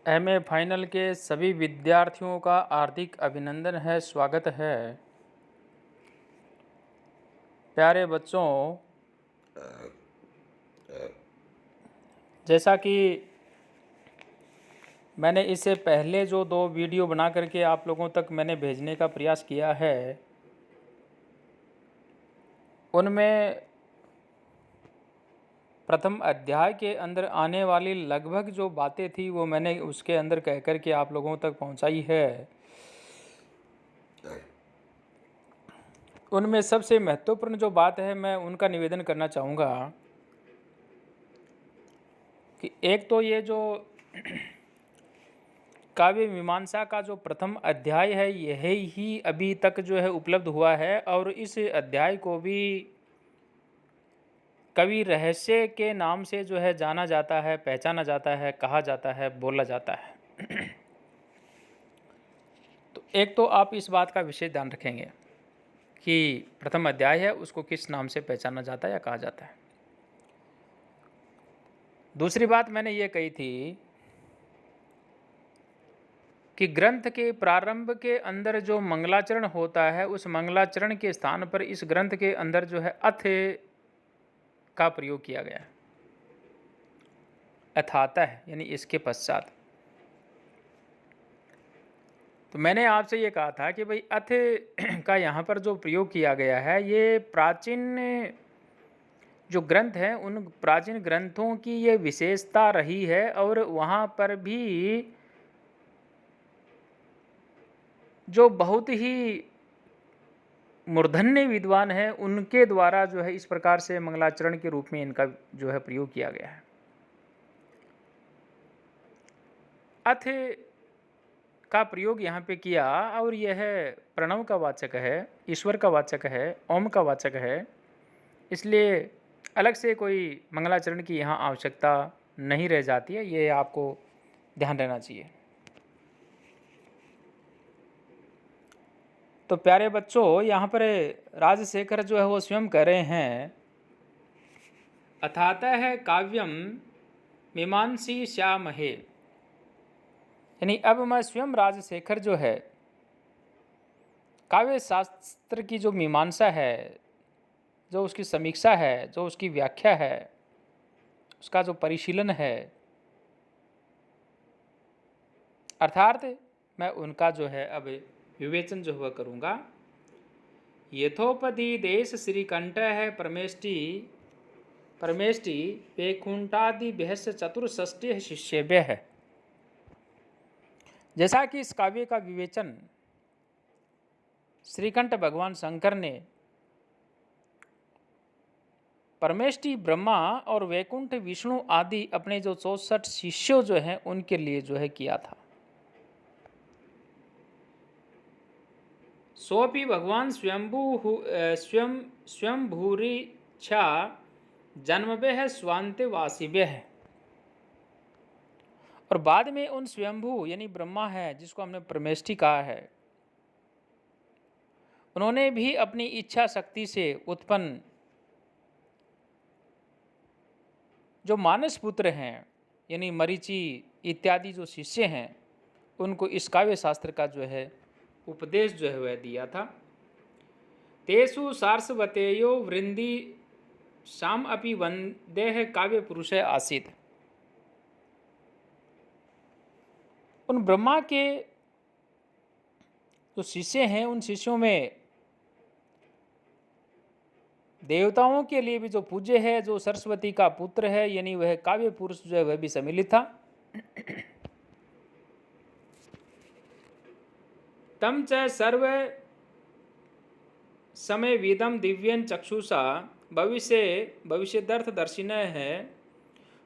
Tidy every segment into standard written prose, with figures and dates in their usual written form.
MA final के सभी विद्यार्थियों का हार्दिक अभिनंदन है, स्वागत है। प्यारे बच्चों, जैसा कि मैंने इससे पहले जो 2 वीडियो बना करके आप लोगों तक मैंने भेजने का प्रयास किया है, उनमें प्रथम अध्याय के अंदर आने वाली लगभग जो बातें थी वो मैंने उसके अंदर कह कर के आप लोगों तक पहुंचाई है। उनमें सबसे महत्वपूर्ण जो बात है, मैं उनका निवेदन करना चाहूँगा कि एक तो ये जो काव्य मीमांसा का जो प्रथम अध्याय है, यह ही अभी तक जो है उपलब्ध हुआ है और इस अध्याय को भी कवि रहस्य के नाम से जो है जाना जाता है, पहचाना जाता है, कहा जाता है, बोला जाता है। तो एक तो आप इस बात का विशेष ध्यान रखेंगे कि प्रथम अध्याय है उसको किस नाम से पहचाना जाता है या कहा जाता है। दूसरी बात मैंने ये कही थी कि ग्रंथ के प्रारंभ के अंदर जो मंगलाचरण होता है, उस मंगलाचरण के स्थान पर इस ग्रंथ के अंदर जो है अथ का प्रयोग किया गया है। अथातः यानी इसके पश्चात। तो मैंने आपसे ये कहा था कि भाई अथ का यहाँ पर जो प्रयोग किया गया है, ये प्राचीन जो ग्रंथ हैं उन प्राचीन ग्रंथों की ये विशेषता रही है और वहाँ पर भी जो बहुत ही मूर्धन्य विद्वान है उनके द्वारा जो है इस प्रकार से मंगलाचरण के रूप में इनका जो है प्रयोग किया गया है। अथ का प्रयोग यहाँ पे किया और यह प्रणव का वाचक है, ईश्वर का वाचक है, ओम का वाचक है, इसलिए अलग से कोई मंगलाचरण की यहाँ आवश्यकता नहीं रह जाती है। ये आपको ध्यान रहना चाहिए। तो प्यारे बच्चों, यहाँ पर राजशेखर जो है वो स्वयं कह रहे हैं, अथातः काव्यम मीमांसी श्यामहे। यानी अब मैं स्वयं राजशेखर जो है काव्य शास्त्र की जो मीमांसा है, जो उसकी समीक्षा है, जो उसकी व्याख्या है, उसका जो परिशीलन है, अर्थात मैं उनका जो है अब विवेचन जो हुआ करूँगा। यथोपधि देश श्रीकंठ है परमेष्टि वैकुंठादि बहस चतुर्षष्टि शिष्यभ्य है। जैसा कि इस काव्य का विवेचन श्रीकंठ भगवान शंकर ने परमेष्टि ब्रह्मा और वैकुंठ विष्णु आदि अपने जो 64 शिष्यों जो हैं उनके लिए जो है किया था। सोपि भगवान स्वयंभूरिच्छा जन्मभ्य है स्वांत वासिभ्य है। और बाद में उन स्वयंभू यानी ब्रह्मा है, जिसको हमने परमेष्टि कहा है, उन्होंने भी अपनी इच्छा शक्ति से उत्पन्न जो मानस पुत्र हैं यानी मरीचि इत्यादि जो शिष्य हैं, उनको इस काव्य शास्त्र का जो है उपदेश जो है वह दिया था। तेसु सारस्वतेयो वृंदी शाम अपि वंदेह काव्य पुरुष आसीत। उन ब्रह्मा के जो शिष्य हैं, उन शिष्यों में देवताओं के लिए भी जो पूज्य है, जो सरस्वती का पुत्र है, यानी वह काव्य पुरुष जो है वह भी सम्मिलित था। तम च सर्व समय वेदम दिव्यन चक्षुषा भविष्यदर्थ दर्शिन है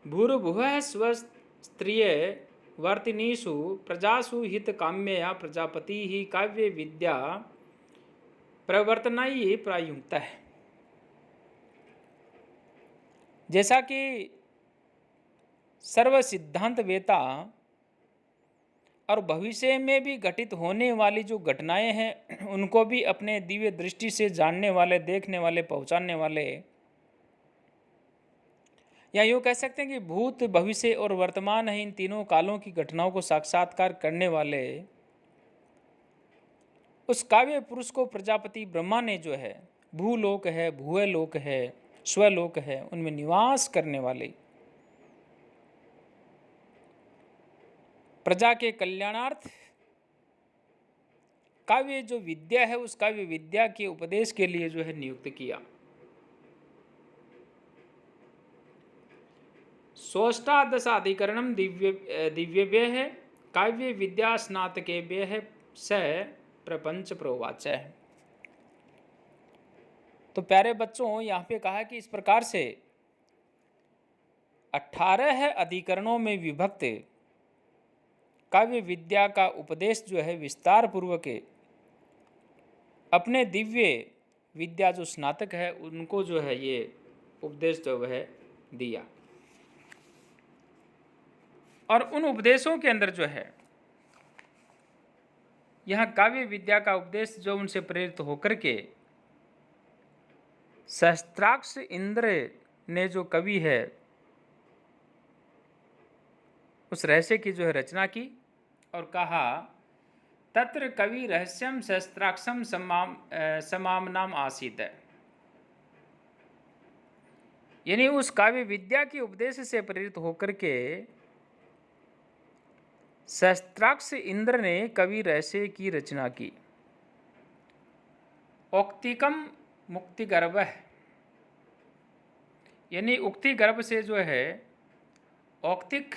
भूर्भुव स्वस्त्रिय वर्तिनीषु प्रजासु हित काम्यया प्रजापति ही काव्य विद्या प्रवर्तनाई प्रायुक्त है। जैसा कि सर्व सिद्धांत वेता और भविष्य में भी घटित होने वाली जो घटनाएं हैं उनको भी अपने दिव्य दृष्टि से जानने वाले, देखने वाले, पहचानने वाले या यूँ कह सकते हैं कि भूत, भविष्य और वर्तमान है, इन तीनों कालों की घटनाओं को साक्षात्कार करने वाले उस काव्य पुरुष को प्रजापति ब्रह्मा ने जो है भूलोक है, भूलोक है, स्वलोक है, उनमें निवास करने वाले प्रजा के कल्याणार्थ काव्य जो विद्या है, उस काव्य विद्या के उपदेश के लिए जो है नियुक्त किया। सोष्टादशाधिकरणम दिव्यव्य है काव्य विद्या स्नातकेभ्य है स प्रपंच प्रोवाच है। तो प्यारे बच्चों, यहाँ पे कहा कि इस प्रकार से 18 अधिकरणों में विभक्त काव्य विद्या का उपदेश जो है विस्तार पूर्वक अपने दिव्य विद्या जो स्नातक है उनको जो है ये उपदेश जो है दिया। और उन उपदेशों के अंदर जो है यहाँ काव्य विद्या का उपदेश जो उनसे प्रेरित होकर के सहस्त्राक्ष इंद्र ने जो कवि है उस रहस्य की जो है रचना की और कहा तत्र कवि रहस्यम सहस्त्राक्षम समामनाम आसीत है। यानी उस काव्य विद्या के उपदेश से प्रेरित होकर के सहस्त्राक्ष इंद्र ने कवि रहस्य की रचना की। औक्तिकम मुक्ति गर्भ है, यानी उक्ति गर्भ से जो है औक्तिक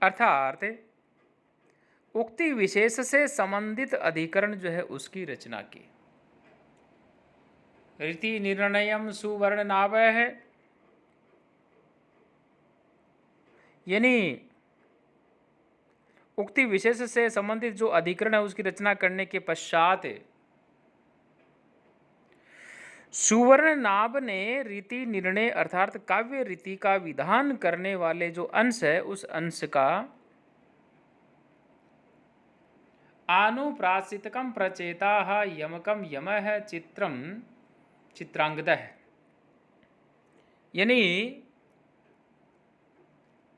अर्थात उक्ति विशेष से संबंधित अधिकरण जो है उसकी रचना की। रीति निर्णयम सुवर्ण नाव है, यानी उक्ति विशेष से संबंधित जो अधिकरण है उसकी रचना करने के पश्चात सुवर्ण नाभ ने रीति निर्णय अर्थात काव्य रीति का विधान करने वाले जो अंश है उस अंश का आनुप्रासितकम प्रचेता यमकम यम है चित्रम चित्रांगद है, यानी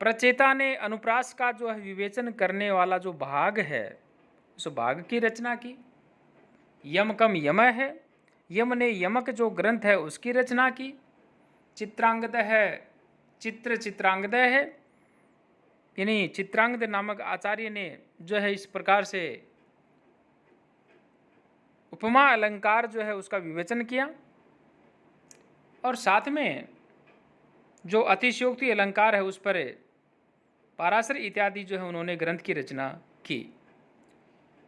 प्रचेता ने अनुप्रास का जो है विवेचन करने वाला जो भाग है उस भाग की रचना की। यमकम यम है, यम ने यमक जो ग्रंथ है उसकी रचना की। चित्रांगद है, चित्र चित्रांगद है, यानी चित्रांगद नामक आचार्य ने जो है इस प्रकार से उपमा अलंकार जो है उसका विवेचन किया और साथ में जो अतिशयोक्ति अलंकार है उस पर पाराशर इत्यादि जो है उन्होंने ग्रंथ की रचना की।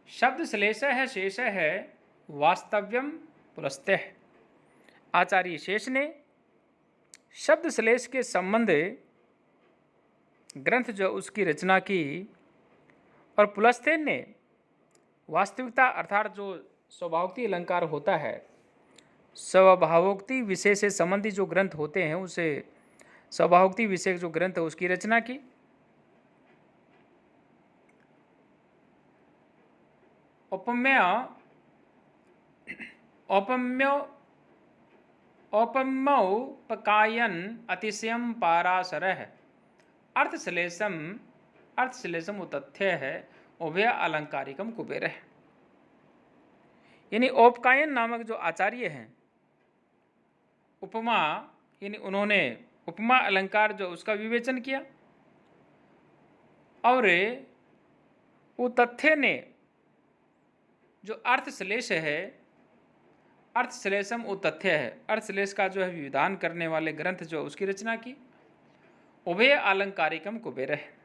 शब्द श्लेष है, शेष है, वास्तव्यम पुलस्त्य। आचार्य शेष ने शब्द श्लेष के संबंध ग्रंथ जो उसकी रचना की और पुलस्त्यन ने वास्तविकता अर्थात जो स्वभावोक्ति अलंकार होता है, स्वभावोक्ति विषय से संबंधित जो ग्रंथ होते हैं उसे स्वभावोक्ति विषय जो ग्रंथ है उसकी रचना की। औपम्योपकायन अतिशयम पाराशर है, अर्थश्लेषम तथ्य है, उभय अलंकारिकम कुबेर है। यानी औपकायन नामक जो आचार्य हैं उपमा यानी उन्होंने उपमा अलंकार जो उसका विवेचन किया और वो तथ्य ने जो अर्थश्लेष है, अर्थश्लेषम वो तथ्य है, अर्थश्लेष का जो है विधान करने वाले ग्रंथ जो उसकी रचना की। उभय अलंकारिकम कुबेर है,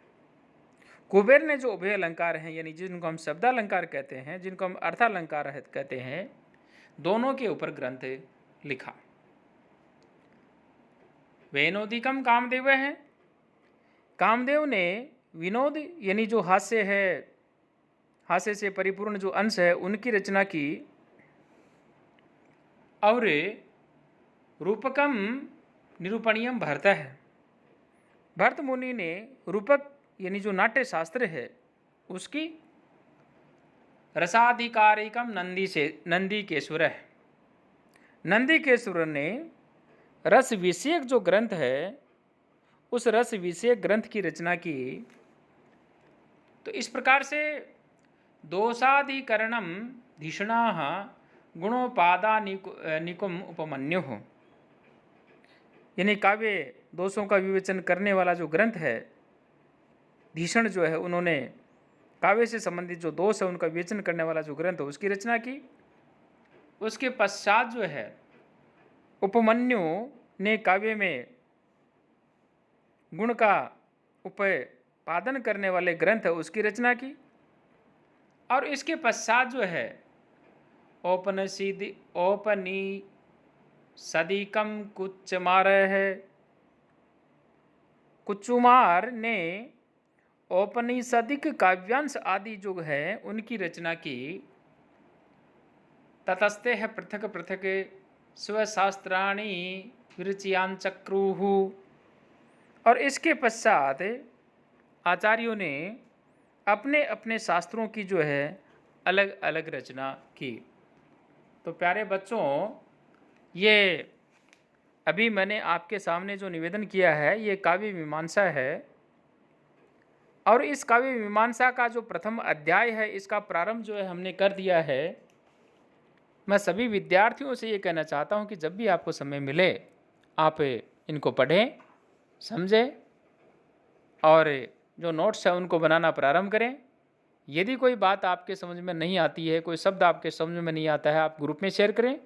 कुबेर ने जो उभय अलंकार हैं यानी जिनको हम शब्दालंकार कहते हैं, जिनको हम अर्थालंकार कहते हैं, दोनों के ऊपर ग्रंथ लिखा। वैनोदिकम कामदेव है, कामदेव ने विनोद यानी जो हास्य है, हास्य से परिपूर्ण जो अंश है उनकी रचना की। और रूपकम निरूपणीयम भरत है, भरत मुनि ने रूपक यानी जो नाट्य शास्त्र है उसकी रसाधिकारिकम नंदीकेश्वर है, नंदीकेश्वर ने रस विषयक जो ग्रंथ है, उस रस विषयक ग्रंथ की रचना की। तो इस प्रकार से दोषाधिकरणम धिषणाः गुणोपादानिकुम उपमन्युः, यानी काव्य दोषों का विवेचन करने वाला जो ग्रंथ है, धिषण जो है, उन्होंने काव्य से संबंधित जो दोष है उनका विवेचन करने वाला जो ग्रंथ है उसकी रचना की। उसके पश्चात जो है उपमन्यु ने काव्य में गुण का उपादन करने वाले ग्रंथ है उसकी रचना की। और इसके पश्चात जो है औपनिषदिकम कुचमार है, कुचुमार ने औपनिषदिक काव्यांश आदि जो है उनकी रचना की। ततस्ते है पृथक पृथक स्वशास्त्राणि विरचियांचक्रुः, और इसके पश्चात आचार्यों ने अपने अपने शास्त्रों की जो है अलग अलग रचना की। तो प्यारे बच्चों, ये अभी मैंने आपके सामने जो निवेदन किया है ये काव्य मीमांसा है, और इस काव्य मीमांसा का जो प्रथम अध्याय है इसका प्रारंभ जो है हमने कर दिया है। मैं सभी विद्यार्थियों से ये कहना चाहता हूँ कि जब भी आपको समय मिले आप इनको पढ़ें, समझें, और जो नोट्स है उनको बनाना प्रारंभ करें। यदि कोई बात आपके समझ में नहीं आती है, कोई शब्द आपके समझ में नहीं आता है, आप ग्रुप में शेयर करें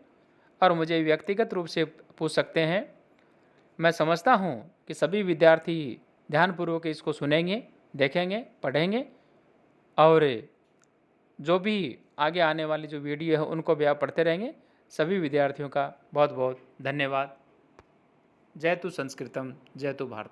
और मुझे व्यक्तिगत रूप से पूछ सकते हैं। मैं समझता हूँ कि सभी विद्यार्थी ध्यानपूर्वक इसको सुनेंगे, देखेंगे, पढ़ेंगे, और जो भी आगे आने वाली जो वीडियो है उनको भी आप पढ़ते रहेंगे। सभी विद्यार्थियों का बहुत बहुत धन्यवाद। जय तु संस्कृतम, जय तु भारतम।